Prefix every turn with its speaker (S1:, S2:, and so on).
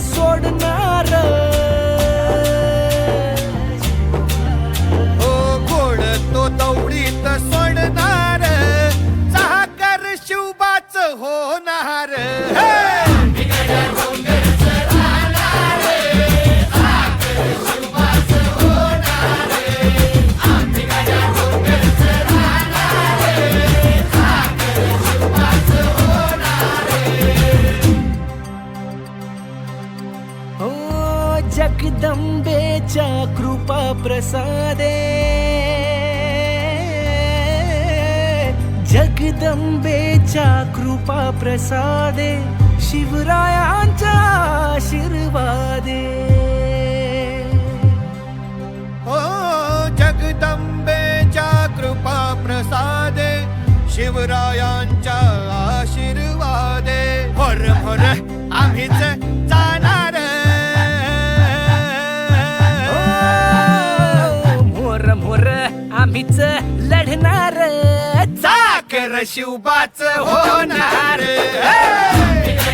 S1: सोडणार.
S2: हो घोड तो दौडीत सोडणार, चाकर शिवबाच होणार.
S1: हो जगदंबेच्या कृपा प्रसादे, जगदंबेच्या कृपा प्रसादे, शिवरायांच्या आशीर्वादे.
S2: हो जगदंबेच्या कृपा प्रसादे, शिवरायांच्या आशीर्वादे. मोर मोर आम्हीच जाणार,
S1: मोर मोर आम्हीच लढणार.
S2: चाकर शिवबाच होणार.